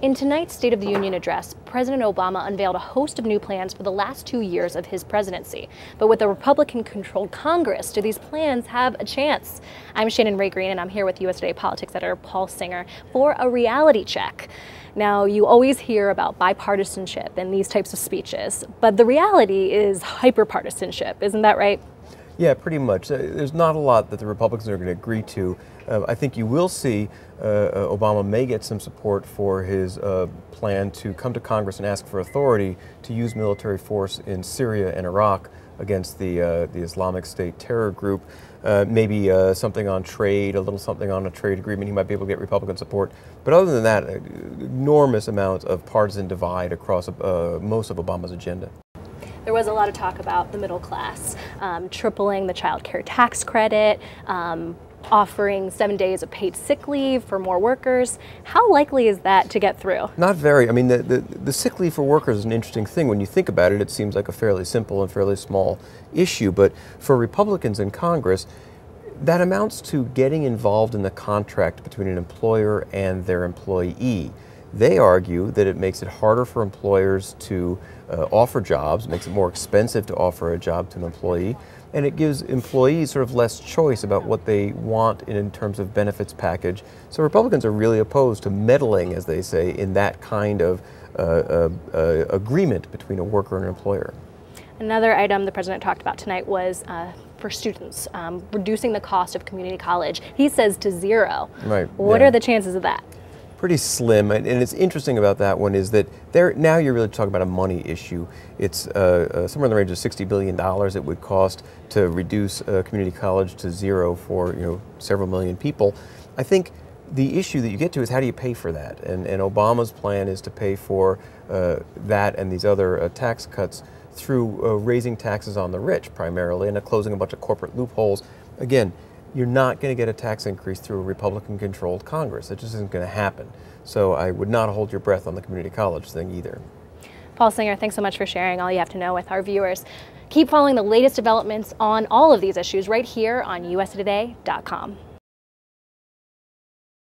In tonight's State of the Union address, President Obama unveiled a host of new plans for the last 2 years of his presidency. But with a Republican-controlled Congress, do these plans have a chance? I'm Shannon Green, and I'm here with USA Today politics editor Paul Singer for a reality check. Now, you always hear about bipartisanship in these types of speeches, but the reality is hyperpartisanship, isn't that right? Yeah, pretty much. There's not a lot that the Republicans are going to agree to. I think you will see Obama may get some support for his plan to come to Congress and ask for authority to use military force in Syria and Iraq against the Islamic State terror group. Maybe something on trade, a little something on a trade agreement. He might be able to get Republican support. But other than that, enormous amounts of partisan divide across most of Obama's agenda. There was a lot of talk about the middle class, tripling the child care tax credit, offering 7 days of paid sick leave for more workers. How likely is that to get through? Not very. I mean, the sick leave for workers is an interesting thing. When you think about it, it seems like a fairly simple and fairly small issue. But for Republicans in Congress, that amounts to getting involved in the contract between an employer and their employee. They argue that it makes it harder for employers to offer jobs, makes it more expensive to offer a job to an employee, and it gives employees sort of less choice about what they want in terms of benefits package. So Republicans are really opposed to meddling, as they say, in that kind of agreement between a worker and an employer. Another item the president talked about tonight was for students, reducing the cost of community college. He says to zero. Right. What are the chances of that? Pretty slim, and it's interesting about that one is that now you're really talking about a money issue. It's somewhere in the range of $60 billion it would cost to reduce community college to zero for several million people. I think the issue that you get to is how do you pay for that? And Obama's plan is to pay for that and these other tax cuts through raising taxes on the rich primarily and closing a bunch of corporate loopholes. Again, you're not going to get a tax increase through a Republican-controlled Congress. It just isn't going to happen. So I would not hold your breath on the community college thing either. Paul Singer, thanks so much for sharing all you have to know with our viewers. Keep following the latest developments on all of these issues right here on usatoday.com.